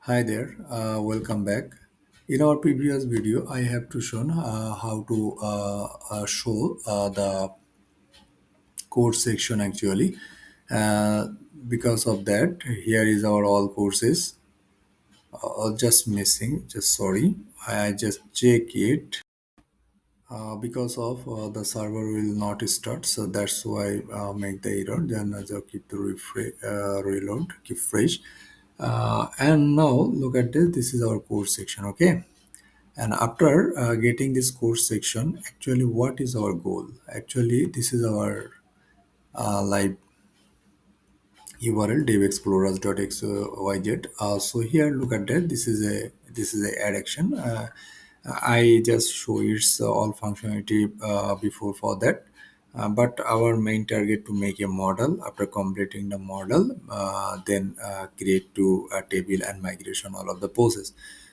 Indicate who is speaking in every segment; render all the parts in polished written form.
Speaker 1: Hi there, welcome back. In our previous video, I have to shown how to show the course section actually. Uh, because of that, here is our all courses. Just missing, just sorry. I just check it. Because of the server will not start, so that's why make the error. Then I just keep the reload, keep fresh. And now look at this. This is our course section. Okay. And after getting this course section, actually, what is our goal? Actually, this is our live URL devexplorers.xyz. So here, look at that. This is a add action. I just show its all functionality before for that. But our main target to make a model. After completing the model, then create to a table and migration all of the process.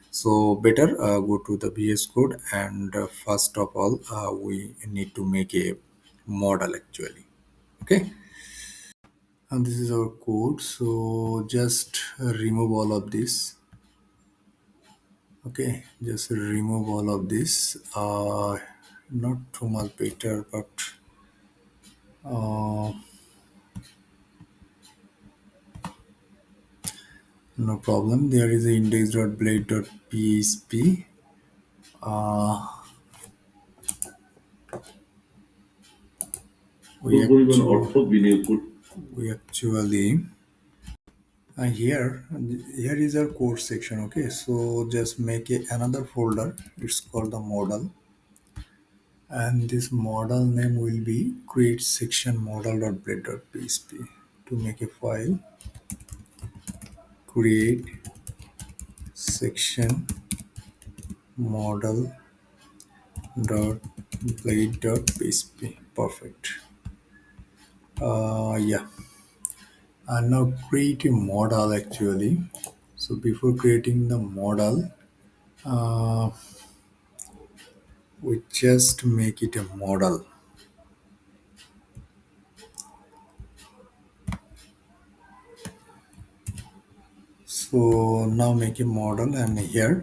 Speaker 1: So better go to the VS Code, and first of all, we need to make a model actually. Okay, and this is our code. So just remove all of this. Okay, just remove all of this. Not too much better, but uh, no problem. There is a index.blade.php. Uh, we
Speaker 2: পূর্বইমান
Speaker 1: actually
Speaker 2: অর্থ বিনিয়োগ
Speaker 1: we actually here is our course section. Okay, so just make another folder. It's called the model, and this model name will be create section model.blade.php. To make a file, create section model.blade.php. Perfect. Yeah, and now create a model actually. So before creating the model, uh, we just make it a model. So now make a model, and here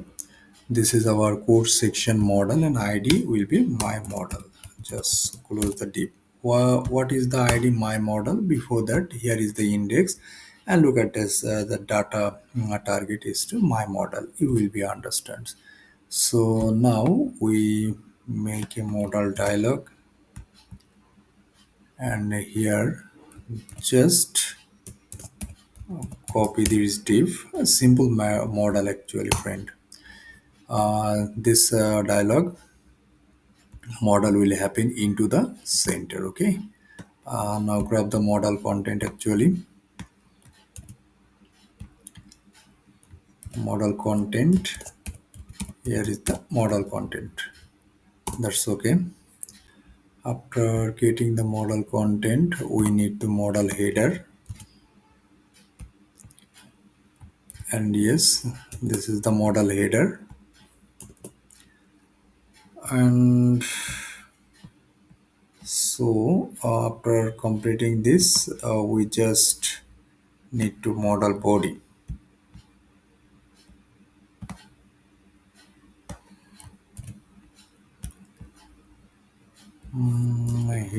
Speaker 1: this is our course section model, and ID will be my model. Just close the div. What is the ID my model? Before that, here is the index, and look at this. The data target is to my model. You will be understands. So now we make a model dialog, and here just copy this div. A simple model actually, friend. This dialog model will happen into the center. Okay, now grab the model content actually. Model content, here is the model content. That's okay. After getting the model content, we need the model header, and yes, this is the model header. And so after completing this, we just need to model body.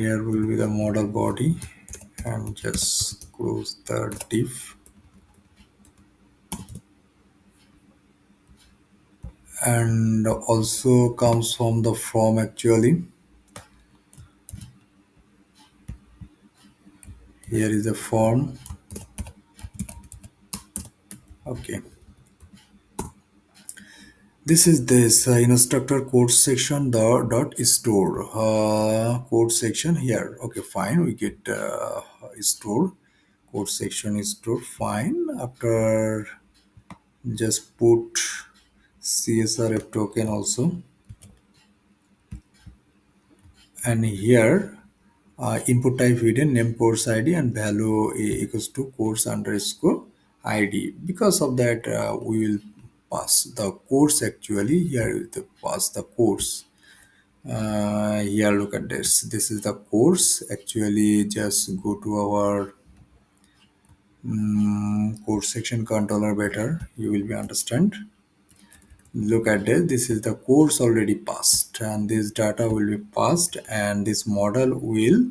Speaker 1: Here will be the model body, and just close the div, and also comes from the form actually. Here is the form. Okay, this is this instructor code section, the dot store code section here. Okay, fine, we get store code section is store. Fine, after just put csrf token also, and here input type hidden, name course id, and value equals to course underscore id. Because of that, we will pass the course actually. Here is the pass the course. Here, look at this. This is the course actually. Just go to our Code section controller better. You will be understand. Look at this is the course already passed, and this data will be passed, and this model will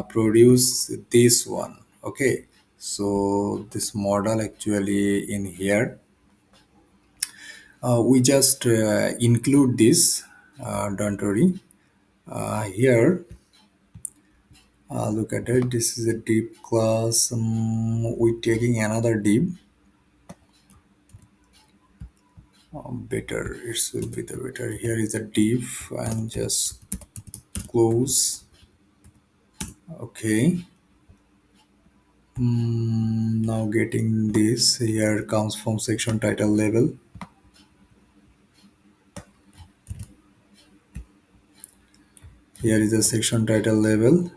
Speaker 1: produce this one. Okay, so this model actually in here, we just include this. Don't worry. Here, look at it. This is a div class. We're taking another div. Better, it will be the better. Here is a div and just close. Okay. Now getting this here comes from section title label. Here is the section title label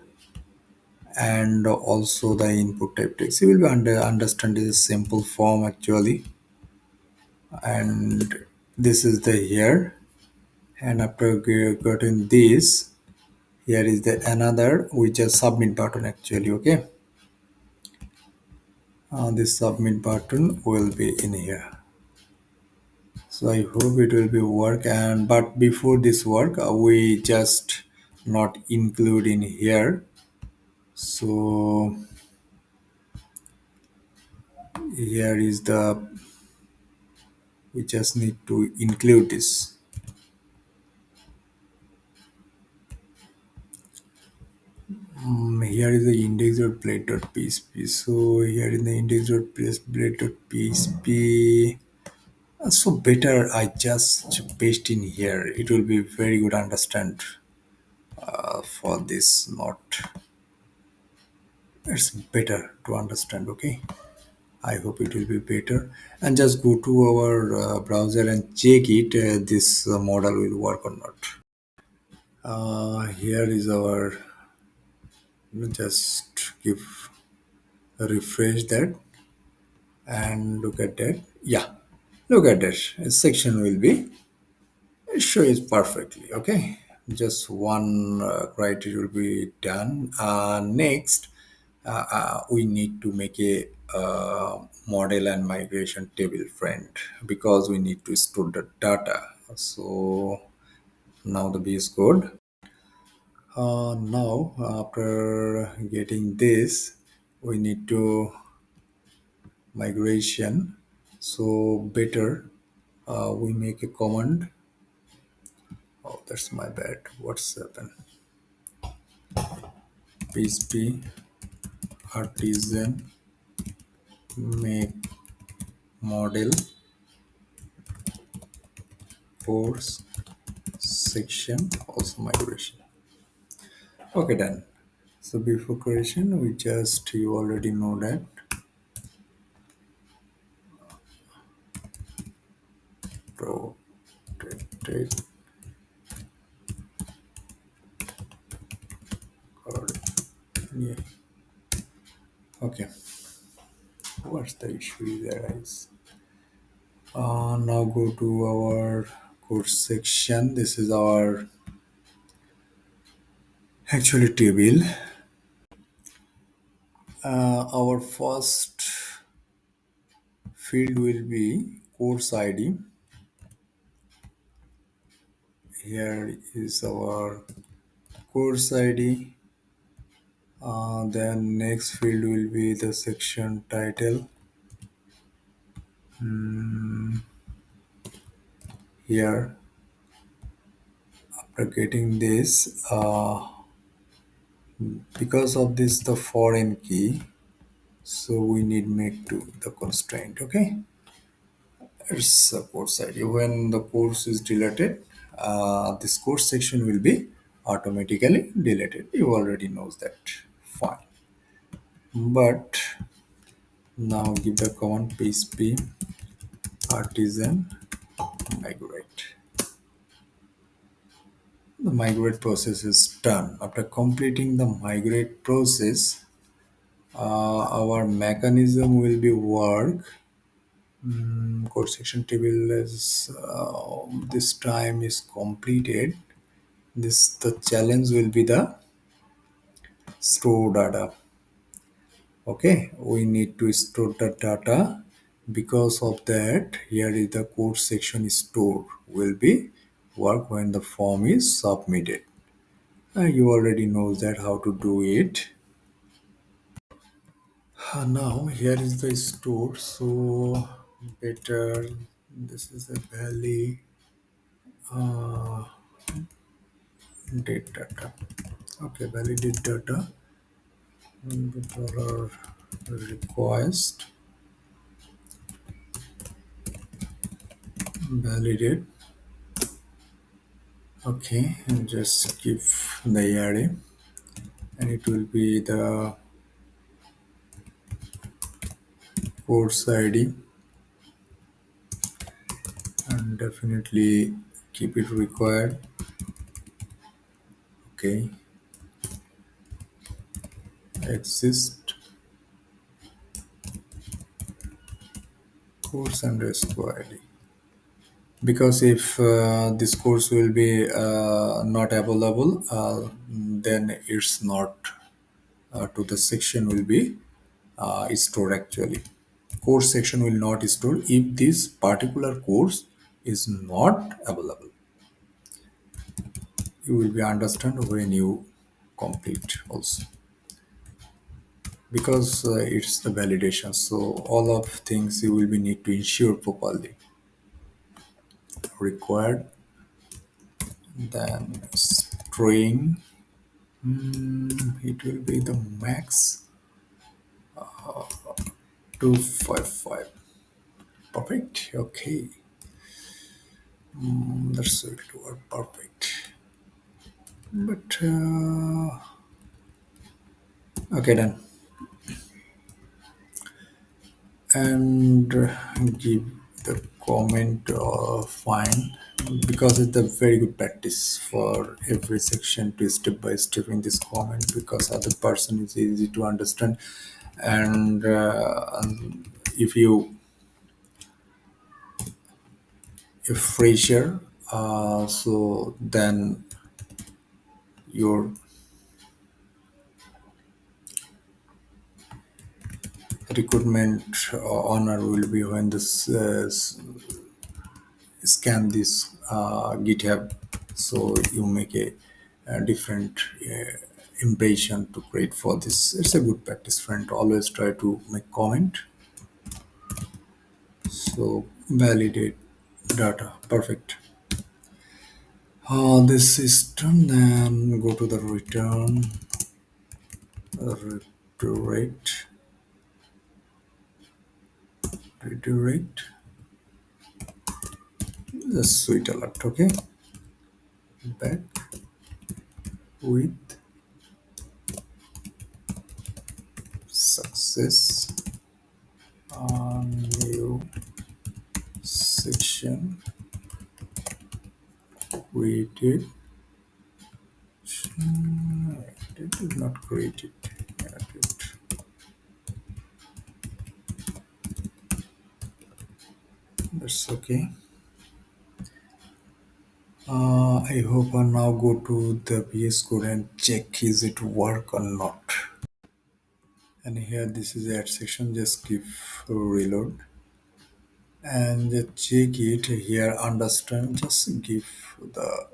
Speaker 1: and also the input type text. You will be understand this is simple form actually, and this is the here. And after getting this, here is the another which is submit button actually. Okay, this submit button will be in here. So I hope it will be work, and but before this work we just not include in here. So here is the, we just need to include this. Here is the index.blade.php. So here in the index.blade.php, so better I just paste in here. It will be very good understand for this not. It's better to understand. Okay. I hope it will be better. And just go to our browser and check it. This model will work or not. Here is our. Just give a refresh that and look at that. Yeah, look at that. A section will be it shows perfectly. Okay, just one criteria will be done. Next, we need to make a model and migration table friend because we need to store the data. So now the base code. Now after getting this, we need to migration. So better we make a command. Oh, that's my bad. What's happened? PHP artisan make model course section also migration. Okay, done. So before creation, we just you already know that protected code. Yeah. Okay. What's the issue there is? Now go to our course section. This is our actually table. Our first field will be course ID. Here is our course ID. Then next field will be the section title. Here, after getting this, because of this the foreign key, so we need make to the constraint. Okay, it's a course ID. When the course is deleted, this course section will be automatically deleted. You already knows that. Fine. But now give the command php artisan migrate. The migrate process is done. After completing the migrate process, our mechanism will be work. Code section table is this time is completed. This the challenge will be the store data. Okay, we need to store the data. Because of that, here is the code section store will be work when the form is submitted. You already know that how to do it. Now here is the store. So better. This is a valid data. Okay, validate data. Dollar request validate. Okay, and just give the array, and it will be the course ID, and definitely keep it required. Okay, exist course underscore ID. Because if this course will be not available, then it's not to the section will be stored actually. Course section will not store if this particular course is not available. You will be understand when you complete also, because it's the validation. So all of things you will be need to ensure properly. Required, then string, it will be the max 255. Perfect. Okay, that's it. Work perfect. But okay, done. And give the comment fine, because it's a very good practice for every section to step by step in this comment, because other person is easy to understand. And if you if fresher, so then your recruitment honor will be when this scan this GitHub, so you make a different impression to create for this. It's a good practice, friend. Always try to make comment. So validate data, perfect. This is done. Then go to the return, redirect, redirect. The sweet alert. Okay, back with success on new section created. It did not create it. That's okay. I hope I now go to the VS Code and check is it work or not. And here this is the add section. Just give reload and just check it here. Understand? Just give the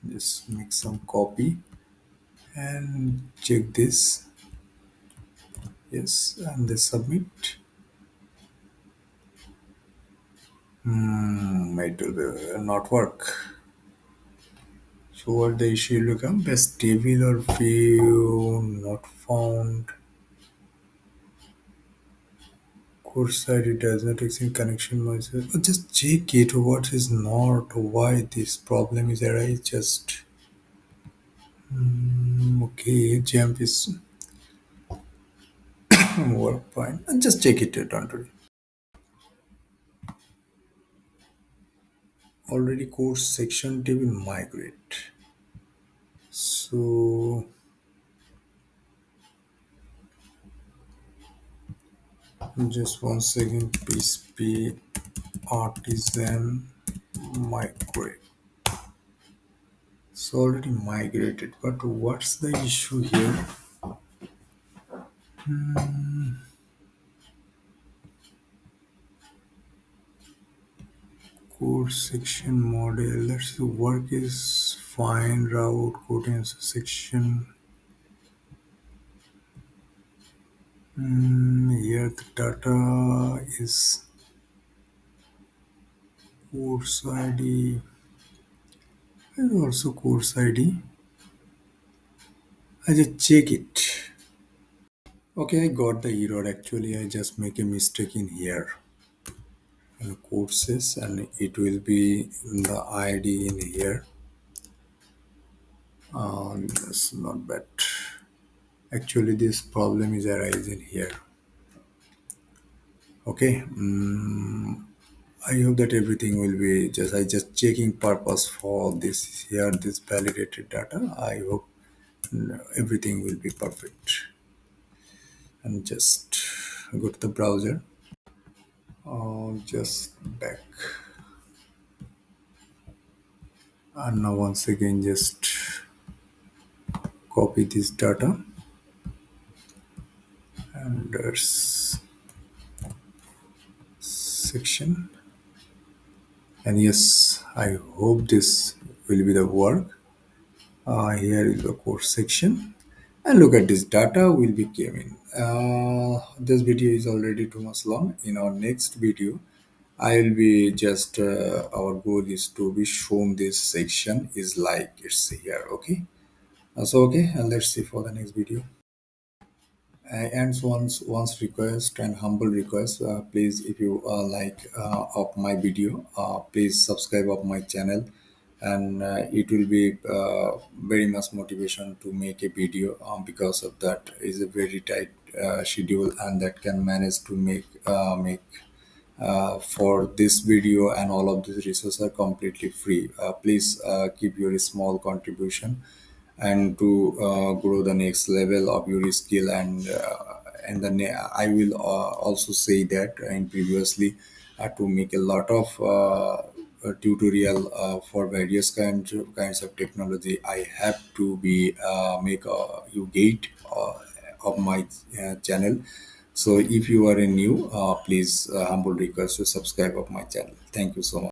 Speaker 1: just make some copy and check this. Yes, and they submit. It will be not work. So what the issue will become? Best table or view not found. Course ID does not exist connection myself. Just check it. What is not? Why this problem is arise? Just okay. Jump is work fine. And just check it. Don't worry. Already course section table migrate. So just one second. Please be artisan migrate. So already migrated, but what's the issue here? Course section model. Let's see. Work is fine. Route contents section. Here the data is course ID. And also course ID. I just check it. Okay, I got the error. Actually, I just make a mistake in here. Courses, and it will be the ID in here. That's not bad. Actually, this problem is arising here. Okay. I hope that everything will be just I just checking purpose for this here this validated data. I hope everything will be perfect. And just go to the browser. Just back. And now once again just copy this data, and there's section. And yes, I hope this will be the work. Here is the course section, and look at this data will be came in. This video is already too much long. In our next video, I will be just our goal is to be shown this section is like it's here. Okay. So okay, let's see for the next video. And once request and humble request, please if you like of my video, please subscribe of my channel, and it will be very much motivation to make a video, because of that is a very tight schedule, and that can manage to make for this video, and all of these resources are completely free. Please keep your small contribution and to grow the next level of your skill. And then I will also say that in previously to make a lot of tutorial for various kinds of technology, I have to be make a you gate of my channel. So if you are a new, please humble request to subscribe of my channel. Thank you so much.